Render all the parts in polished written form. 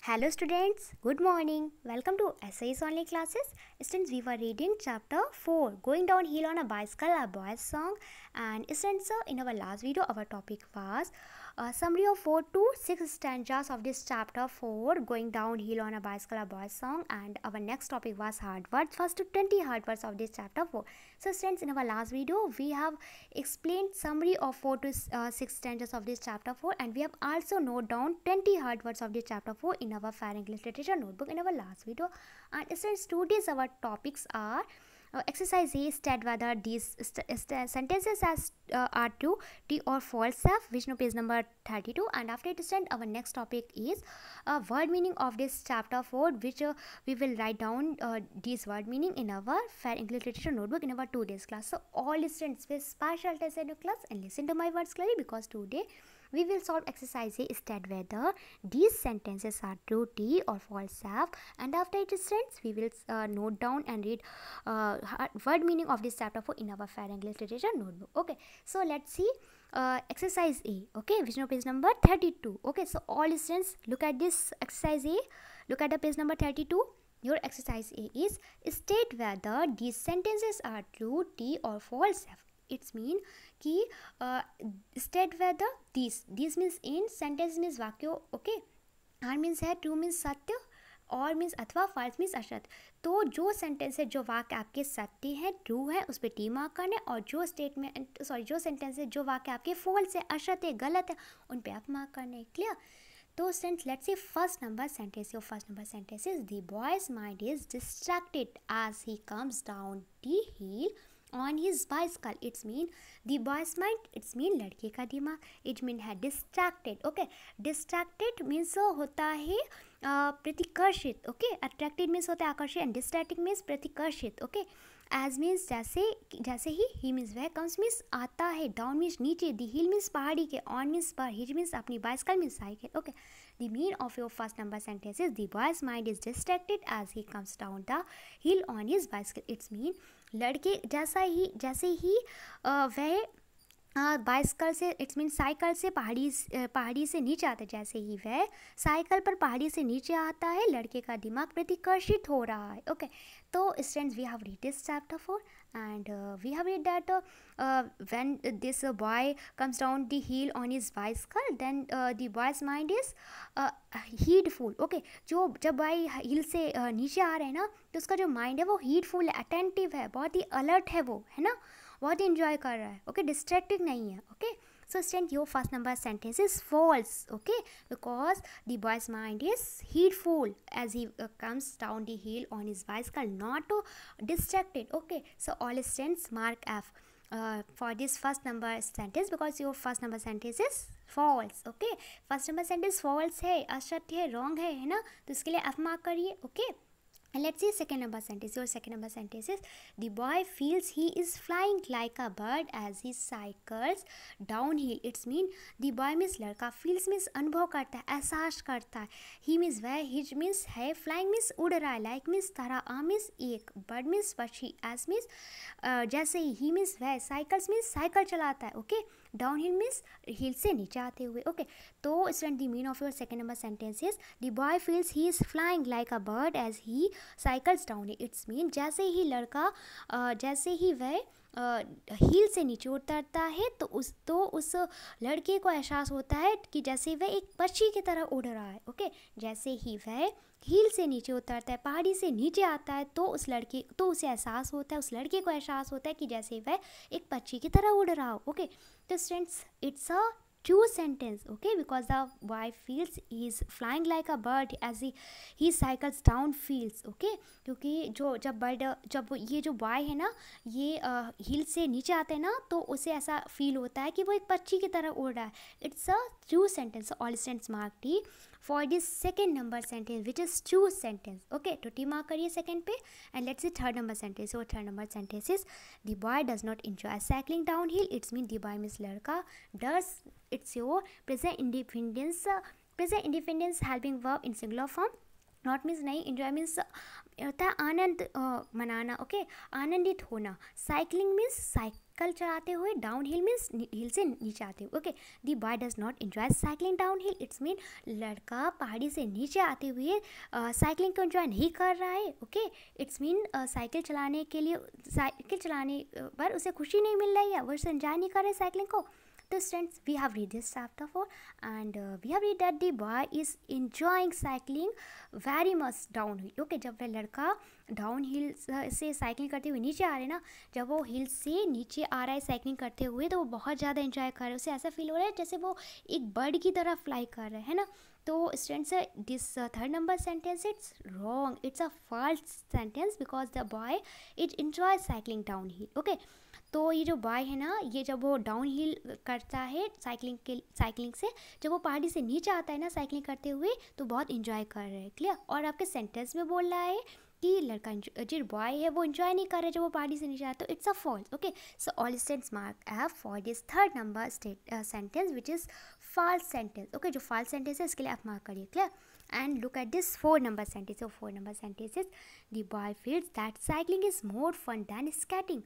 Hello students, good morning. Welcome to SIS Online Classes. Students, we were reading chapter 4, Going Downhill on a Bicycle, a boy's song. And students, in our last video, our topic was a summary of 4 to 6 stanzas of this chapter 4, Going Downhill on a Bicycle, a boy's song. And our next topic was hard words, first to 20 hard words of this chapter 4. So students, in our last video, we have explained summary of 4 to 6 stanzas of this chapter 4, and we have also note down 20 hard words of this chapter 4 in our Fair English Literature notebook in our last video. And students, today's our topics are exercise A, state whether these sentences are true, T or false have, which no page number 32. And after it student, our next topic is word meaning of this chapter 4, which we will write down this word meaning in our Fair English Literature notebook in our 2 days class. So all students with special test in your class and listen to my words clearly, because today we will solve exercise A, state whether these sentences are true, T or false have. And after it students, we will note down and read word meaning of this chapter 4 in our Fair English Literature notebook. Okay, so let's see exercise A, okay, which no page number 32. Okay, so all students, look at this exercise A, look at the page number 32. Your exercise A is state whether these sentences are true, T or false have. It's mean कि state whether these means in, sentence means वाक्य, okay, are means है, true means सत्य, और means अथवा, false means असत्य. तो जो sentence है, जो वाक्य आपके सत्य है, ट्रू है, उस पर टी मार्क करना है, और जो स्टेटमेंट जो सेंटेंस है, जो वाक्य आपके फॉल्स है, असत्य है, गलत है, उन पे आप मार्क करना है. क्लियर? तो students, let's see first number sentence. Your first number sentence is the boy's mind is distracted as he comes down the hill on his bicycle. It's mean the boy's mind, it's mean लड़के का दिमाग. It mean है distracted. Okay, distracted means होता है प्रतिकर्षित. Okay, attracted means होता है आकर्षित, and distracted means प्रतिकर्षित. Okay, as means जैसे ही means वह, comes means आता है, down means नीचे, the hill means पहाड़ी के, on means पर, hitch means अपनी bicycle means cycle. Okay, the meaning of your first number sentence is the boy's mind is distracted as he comes down the hill on his bicycle. It's mean लड़के जैसे ही वह bicycle से, it's mean cycle से पहाड़ी से नीचे आता है, जैसे ही वह साइकिल पर पहाड़ी से नीचे आता है, लड़के का दिमाग प्रतिकर्षित हो रहा है. ओके, तो students, we have read this chapter 4 and we have read that when this boy comes down the hill on his bicycle, then the boy's mind is heedful. Okay, जो जब भाई हिल से नीचे आ रहे हैं ना, तो उसका जो माइंड है वो हीडफुल है, अटेंटिव है, बहुत ही अलर्ट है, वो है ना, बहुत ही इंजॉय कर रहा है. ओके, डिस्ट्रैक्टेड नहीं है. Okay, so student, your first number sentence is false. Okay, because the boy's mind is heedful as he comes down the hill on his bicycle, not distracted. Okay, so all students mark F for this first number sentence, because your first number sentence is false. Okay, first number sentence false है, असत्य है, wrong है ना, तो इसके लिए F mark करिए. Okay, and let's see second number sentence. Your second number sentence is the boy feels he is flying like a bird as he cycles downhill. It's mean the boy means लड़का, feels means अनुभव करता है, एहसास करता है, he means वह, his means है, flying means उड़ रहा है, like means तरह, a means एक, bird means पक्षी, as means जैसे ही, he means वह, cycles means साइकिल चलाता है. ओके, downhill means हिल से नीचे आते हुए. ओके, तो student, the meaning of your second number sentence is the boy feels he is flying like a bird as he cycles down. It's mean जैसे ही लड़का जैसे ही वह हील से नीचे उतरता है, तो उस लड़के को एहसास होता है कि जैसे वह एक पक्षी की तरह उड़ रहा है. ओके, जैसे ही वह हील से नीचे उतरता है, पहाड़ी से नीचे आता है, तो उसे एहसास होता है, उस लड़के को एहसास होता है कि जैसे वह एक पक्षी की तरह उड़ रहा हो. ओके, तो students, it's a true sentence. Okay, because the boy feels he is flying like a bird as he cycles down fields. Okay, क्योंकि जब ये जो बॉय है ना, ये हिल से नीचे आते हैं ना, तो उसे ऐसा फील होता है कि वो एक पक्षी की तरह उड़ रहा है. It's a true sentence. All students mark T for this second number sentence which is true sentence. Okay, तो टी मार्क करिए सेकेंड पे. And let's see third number sentence. और third number sentence is the boy does not enjoy cycling down hill. It's mean the boy means लड़का, does, it's your present independence helping verb in singular form. Not means नहीं, enjoy means होता है आनंद मनाना. Okay, आनंदित होना. Cycling means cycle चलाते हुए, down hill means हिल से नीचे आते हुए। Okay, the boy does not enjoy cycling down hill, it's mean लड़का पहाड़ी से नीचे आते हुए साइकिलिंग को एंजॉय नहीं कर रहा है। ओके, इट्स मीन साइकिल चलाने पर उसे खुशी नहीं मिल रही है, वो उसे एंजॉय नहीं कर रहे साइकिलिंग को। तो students, we have read this chapter 4 and we have read that the boy is enjoying cycling very much downhill. Okay, जब वह लड़का डाउन हिल से साइकिलिंग करते हुए नीचे आ रहे हैं ना, जब वो हिल से नीचे आ रहा है साइकिलिंग करते हुए, तो वो बहुत ज़्यादा एंजॉय कर रहा है। उसे ऐसा फील हो रहा है जैसे वो एक बर्ड की तरह फ्लाई कर रहा है ना। तो students, this third number sentence it's wrong, it's a false sentence because the boy it enjoy cycling down hill. Okay, तो ये जो बॉय है ना, ये जब वो डाउन हिल करता है साइकिलिंग से, जब वो पहाड़ी से नीचे आता है ना साइकिलिंग करते हुए, तो बहुत इंजॉय कर रहे हैं। क्लियर? और आपके सेंटेंस में बोल रहा है कि लड़का जो बॉय है वो इंजॉय नहीं कर रहा है जब वो पहाड़ी से नीचे आता है, तो it's a false. Okay, so all students mark F for this third number sentence which is false sentence. Okay, जो फॉल्स सेंटेंस है इसके लिए आप मार्क करिए। Clear? And look at this 4 number sentence. So 4 number sentence is the boy feels that cycling is more fun than skating.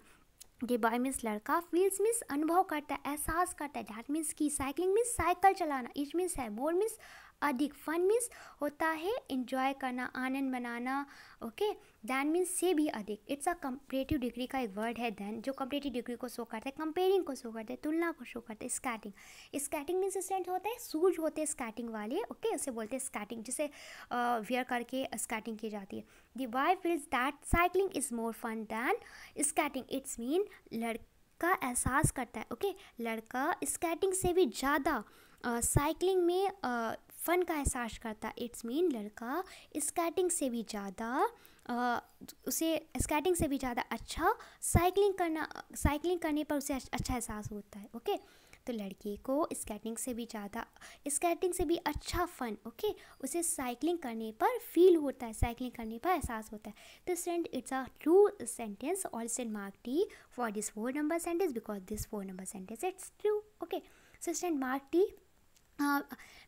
The boy means लड़का, feels means अनुभव करता है, एहसास करता है, दैट मीन्स की साइकिलिंग मीन्स साइकिल चलाना, etch means है, मोर मीन्स अधिक, फन मीन्स होता है इंजॉय करना, आनंद बनाना। ओके, दैन मीन्स से भी अधिक। इट्स अ कंपेरेटिव डिग्री का एक वर्ड है दैन, जो कंपेरेटिव डिग्री को शो करता है, कंपेयरिंग को शो करता है, तुलना को शो करता है। स्कैटिंग मीन्स स्टूडेंट होते हैं शूज होते हैं स्कैटिंग वाले। ओके, उसे बोलते हैं स्कैटिंग, जिसे वेयर करके स्कैटिंग की जाती है। The boy feels that cycling is more fun than skating, it's mean लड़का एहसास करता है। ओके, लड़का स्कैटिंग से भी ज़्यादा साइकिलिंग में फ़न का एहसास करता है। इट्स मीन लड़का स्केटिंग से भी ज़्यादा उसे स्केटिंग से भी ज़्यादा अच्छा साइकिलिंग करने पर उसे अच्छा एहसास होता है। ओके, तो लड़के को स्केटिंग से भी अच्छा फ़न, ओके, उसे साइकिलिंग करने पर फील होता है, साइकिलिंग करने पर एहसास होता है। तो student, it's a true sentence, also mark T for this 4 number sentence because this 4 number sentence it's true. Okay, so student mark T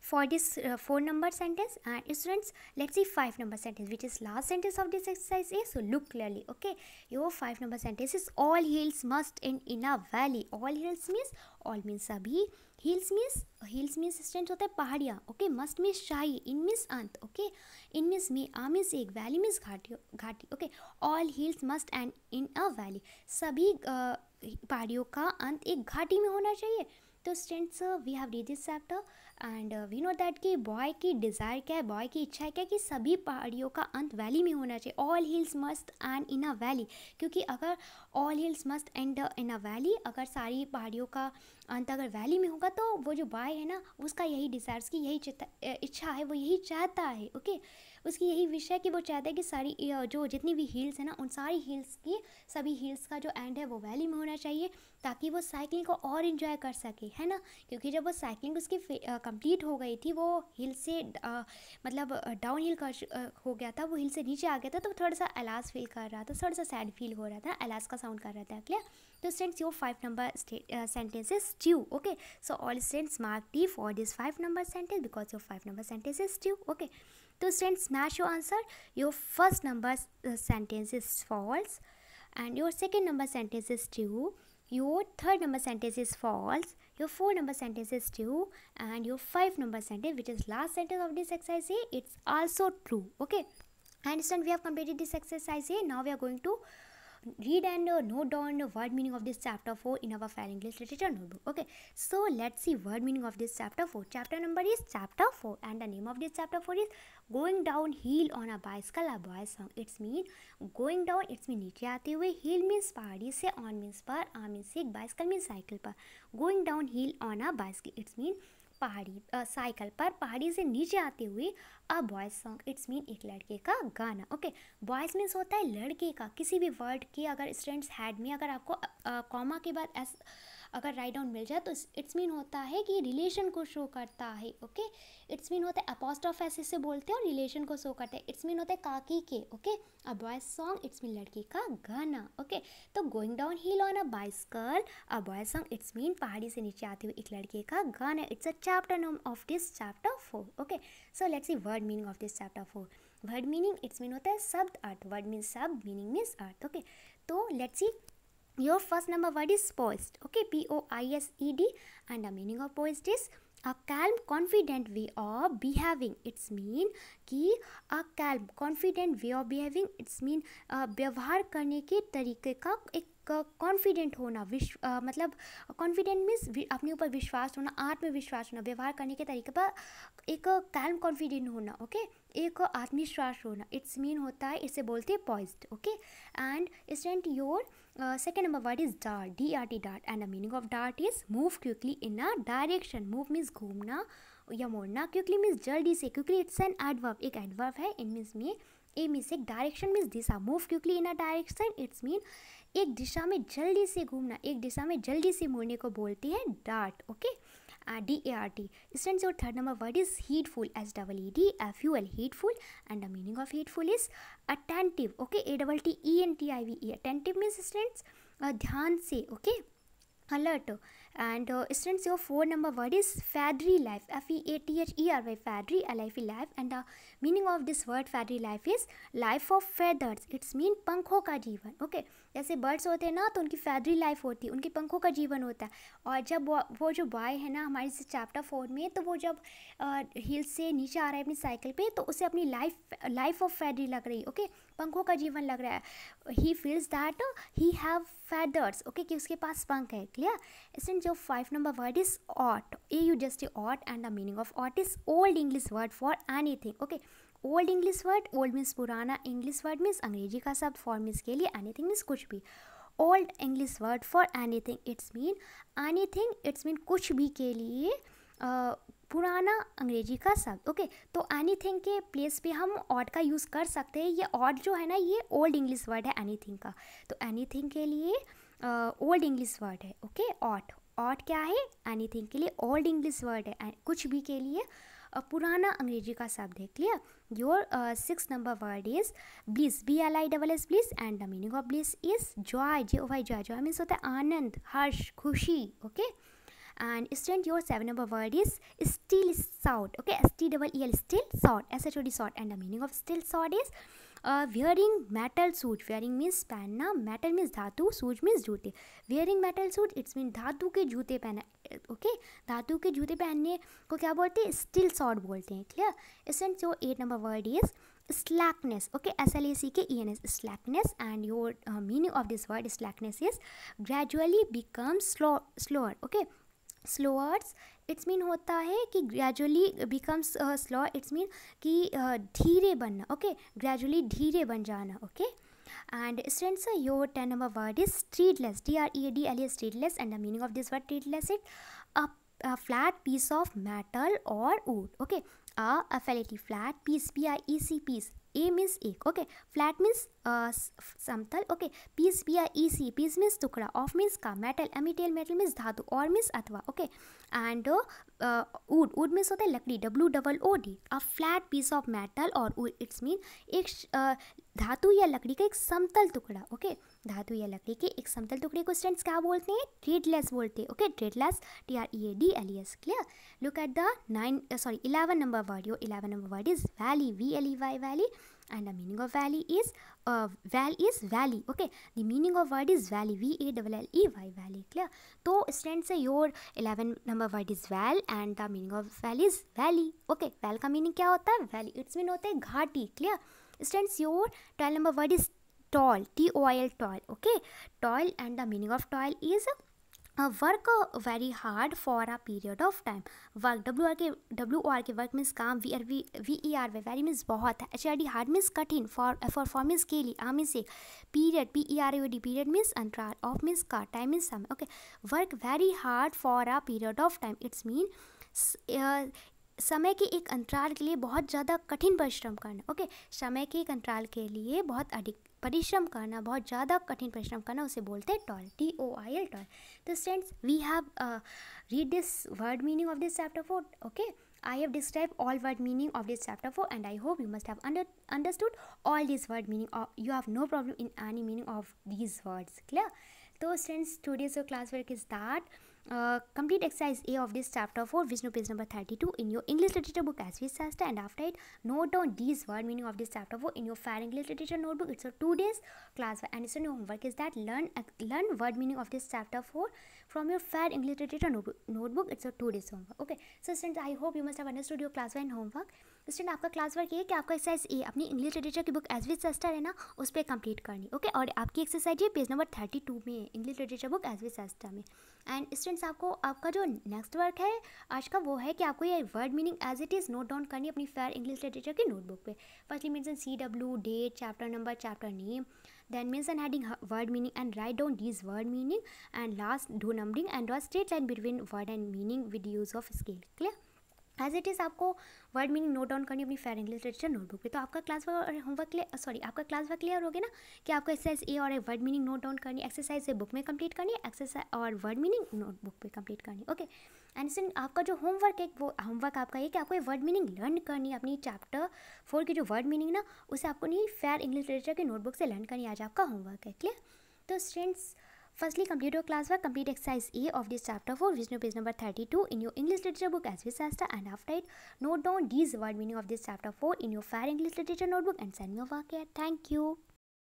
for this 4 number sentence. And students, let's see 5 number sentence, which is last sentence of this exercise is. So look clearly. Okay, your 5 number sentence is all hills must end in a valley. All hills means, all means सभी, hills means students होता है पहाड़ियाँ। Okay, must means चाहिए, in means अंत। Okay, in means में, a means एक, valley means घाटी। Okay, all hills must end in a valley, सभी पहाड़ियों का अंत एक घाटी में होना चाहिए। तो students, we have read this chapter and we know that कि बॉय की डिज़ायर क्या है, बॉय की इच्छा है क्या, कि सभी पहाड़ियों का अंत वैली में होना चाहिए। All hills must and in a valley, क्योंकि अगर all hills must and in a valley, अगर सारी पहाड़ियों का अंत अगर वैली में होगा, तो वो जो बॉय है ना, उसका यही डिज़ायर, उसकी यही इच्छा है, वो यही चाहता है। ओके, उसकी यही विश है कि वो चाहता है कि सारी जो जितनी भी हिल्स है ना, उन सारी हिल्स की, सभी हिल्स का जो एंड है वो वैली में होना चाहिए, ताकि वो साइकिलिंग को और इन्जॉय कर सके, है ना। क्योंकि जब वो साइकिलिंग उसकी कंप्लीट हो गई थी, वो हिल से मतलब डाउन हिल हो गया था, वो हिल से नीचे आ गया था, तो थोड़ा सा एलास फील कर रहा था, थोड़ा सा सैड फील हो रहा था, एलास का साउंड कर रहा था। क्लियर? तो students, your 5 number sentence is true. Okay, so all students mark T for this 5 number sentence because your 5 number sentence is true. Okay, so students, smash your answer. Your first number sentence is false and your second number sentence is true. Your third number sentence is false. Your 4 number sentence is true, and your 5 number sentence, which is last sentence of this exercise, it's also true. Okay, and students, we have completed this exercise here. Now we are going to read and note down the word meaning of this chapter 4 in our Fair English Literature notebook. Okay, so let's see word meaning of this chapter 4. Chapter number is chapter 4 and the name of this chapter 4 is going downhill on a bicycle, a boy's song. It's mean going down, it's mean नीचे आते हुए, hill means पहाड़ी से, on means पर, a means एक, bicycle means cycle पर। going downhill on a bicycle, it's mean पहाड़ी cycle पर पहाड़ी से नीचे आते हुए। अ बॉयज़ सॉन्ग, इट्स मीन एक लड़के का गाना। ओके, बॉयज़ मीन्स होता है लड़के का, किसी भी वर्ड की अगर स्टूडेंट्स हैड में अगर आपको कॉमा के बाद एस अगर राइट डाउन मिल जाए, तो इट्स मीन होता है कि रिलेशन को शो करता है। ओके, इट्स मीन होता है अपॉस्ट्रोफ ऐसे से बोलते हैं और रिलेशन को शो करते हैं। इट्स मीन होता है काकी के। Okay, a boys song, it's mean लड़की का गाना। ओके, तो going down hill on a bicycle, a boys song, it's mean पहाड़ी से नीचे आते हुए एक लड़के का गाना। It's a chapter name of this chapter 4. Okay, so let's see word meaning of this chapter 4. Word meaning, it's mean होता है शब्द अर्थ। वर्ड मीन्स शब्द, मीनिंग मीन्स अर्थ। ओके, तो let's see Your first number word is poised. Okay, poised, and the meaning of poised is a calm confident way of behaving. It's mean कि a calm confident way of behaving, it's mean व्यवहार करने के तरीके का एक confident होना, मतलब confident means अपने ऊपर विश्वास होना, आत्मविश्वास होना, व्यवहार करने के तरीके पर एक कैल्म कॉन्फिडेंट होना, ओके, एक आत्मविश्वास होना, इट्स मीन होता है, इसे बोलते हैं poised, okay. And student your second number word is dart, drt, dart, and the meaning of dart is move quickly in a direction. Move means घूमना या मोड़ना, quickly means जल्दी से, quickly it's an adverb, एक adverb है, in means में, a means एक, direction means Disha, move quickly in a direction it's mean एक दिशा में जल्दी से घूमना, एक दिशा में जल्दी से मुड़ने को बोलते हैं dart, okay, DART. Students, your third number word is heedful, SEEDFUL, heedful, and the meaning of heedful is attentive, okay, ATTENTIVE. Attentive means students ध्यान से, okay, alert. And students, your four number word is feathery life, FEATHERY, feathery, LIFE, life, and the meaning of this word feathery life is life of feathers, it's mean पंखों का जीवन, okay। जैसे birds होते हैं ना, तो उनकी feathery life होती है, उनके पंखों का जीवन होता है। और जब वो जो बॉय है ना हमारे चैप्टर 4 में, तो वो जब हिल से नीचे आ रहा है अपनी साइकिल पे, तो उसे अपनी लाइफ ऑफ feathery लग रही है, ओके, पंखों का जीवन लग रहा है। He feels that he have feathers, okay, कि उसके पास पंख है, क्लियर। इसमें जो 5 number word is ought, ought, and the meaning of ought is old English word for anything, okay। Old English word, old means पुराना, इंग्लिश वर्ड मीन्स अंग्रेजी का शब्द, फॉर मीन्स के लिए, एनीथिंग मीन्स कुछ भी। Old English word for anything, it's mean anything, it's mean कुछ भी के लिए पुराना अंग्रेजी का शब्द, ओके। तो एनीथिंग के प्लेस पे हम ऑड का यूज़ कर सकते हैं। ये ऑड जो है ना, ये ओल्ड इंग्लिश वर्ड है एनीथिंग का, तो एनीथिंग के लिए ओल्ड इंग्लिश वर्ड है, ओके। ऑड, ऑड क्या है, एनीथिंग के लिए ओल्ड इंग्लिश वर्ड है, कुछ भी के लिए पुराना अंग्रेजी का शब्द है, clear. Your 6 number word is bliss, BLISS, bliss, and the meaning of bliss is joy, JOY, joy, joy means होता है आनंद, हर्ष, खुशी, okay. And student, your 7 number word is steel sword, okay, STEEL, steel sword, SHOD, sword, and the meaning of steel sword is wearing metal suit. Wearing means पहनना, metal means धातु, suit means जूते। wearing metal suit, it's mean धातु के जूते पहना, okay, धातु के जूते पहनने को क्या बोलते हैं, स्टील सॉर्ड बोलते हैं, क्लियर। इसमें जो 8 number word is slackness, okay, SLACKENS, slackness, and your meaning of this word slackness is gradually becomes slower, okay। Slowers, it's mean होता है कि gradually becomes slow, it's mean कि धीरे बनना, ओके, ग्रेजुअली धीरे बन जाना, okay. And students, your 10 number word is treadless, TREADLES, treadless, and the meaning of this word treadless is a flat piece of metal or wood, okay, a flat piece, PIEC, piece, A means एक, okay, flat means समतल, okay, piece, PIEC, piece means टुकड़ा, of means का, metal, METAL, metal means धातु, or means अथवा, okay, and wood means होता है लकड़ी, WOOD, a flat piece of metal or wood, it's mean एक धातु या लकड़ी का एक समतल टुकड़ा, ओके, धातु या लकड़ी के एक समतल टुकड़े को स्टूडेंट्स क्या बोलते हैं, ट्रेडलेस बोलते हैं, okay, treadles, TREADLES, clear. Look at the 11 number word, your 11 number word is valley, VLEY, valley, and the meaning of valley is valley, okay, the meaning of word is valley, VALLEY, valley, clear। तो students, your 11 number word is val, and the meaning of valley is valley, okay। Vale का meaning क्या होता है, valley, it's mean होता है घाटी, clear. Students, your 12 number word is toil, TOIL, toil, okay, toil, and the meaning of toil is work very hard for a period of time, work, WR के work means काम, VER, very means बहुत, HRD hard means कठिन, for means के लिए, means एक, period, PEROD, period means अंतराल, of means का, time means समय, okay, work very hard for a period of time, it's mean समय के एक अंतराल के लिए बहुत ज़्यादा कठिन परिश्रम करना, ओके, समय के एक अंतराल के लिए बहुत अधिक परिश्रम करना, बहुत ज़्यादा कठिन परिश्रम करना, उसे बोलते हैं टॉयल, TOIL, टॉयल। तो students, we have read this word meaning of this chapter 4, okay. I have described all word meaning of this chapter 4, and I hope you must have understood all these word meaning, or you have no problem in any meaning of these words, clear। तो students, today's your class work is that complete exercise A of this chapter 4, which is page number 32 in your English literature book as we said, and after it note down these word meaning of this chapter 4 in your fair English literature notebook. It's a 2 days class, and it's a new homework is that learn word meaning of this chapter 4 from your fair English literature notebook. It's a 2 days homework. Okay, so students, I hope you must have understood your class 1 homework. Student आपका class work ये है कि आपका exercise ए अपनी English literature की book as we सस्टर है ना, उस पर कंप्लीट करनी. ओके, और आपकी एक्सरसाइज ये पेज नंबर 32 में है, English literature book as we सस्टर में. एंड स्टूडेंट्स, आपको आपका जो नेक्स्ट वर्क है आज का वो है कि आपको ये word meaning as it is note down करनी अपनी फेयर इंग्लिश लिटरेचर की नोटबुक पे. Firstly mention CW, date, chapter number, chapter name, then mention heading word meaning and write down these word meaning, and last do numbering and draw straight line between word and meaning with use of scale. Clear? As it is आपको word meaning note down करनी अपनी fair English literature notebook पे. तो आपका class work और homework आपका class work clear हो गया ना कि आपको एक्सरसाइज ए और वर्ड मीनिंग नोट डाउन करनी, एक्सरसाइज ए बुक में कंप्लीट करनी, एक्सरसाइज और वर्ड मीनिंग नोटबुक पे कंप्लीट करनी. ओके, एंड सिंस आपका जो होमवर्क है वो होमवर्क आपका ये कि आपको ये वर्ड मीनिंग लर्न करनी है अपनी चैप्टर 4 की जो वर्ड मीनिंग ना, उसे आपको नहीं फेयर इंग्लिश लिटरेचर की नोटबुक से लर्न करनी. आज आपका होमवर्क है. क्लियर? तो students, firstly complete your classwork, complete exercise A of this chapter 4, which is page number 32 in your English literature book as we said, and after it note down these word meaning of this chapter 4 in your fair English literature notebook and send me your work here. Thank you.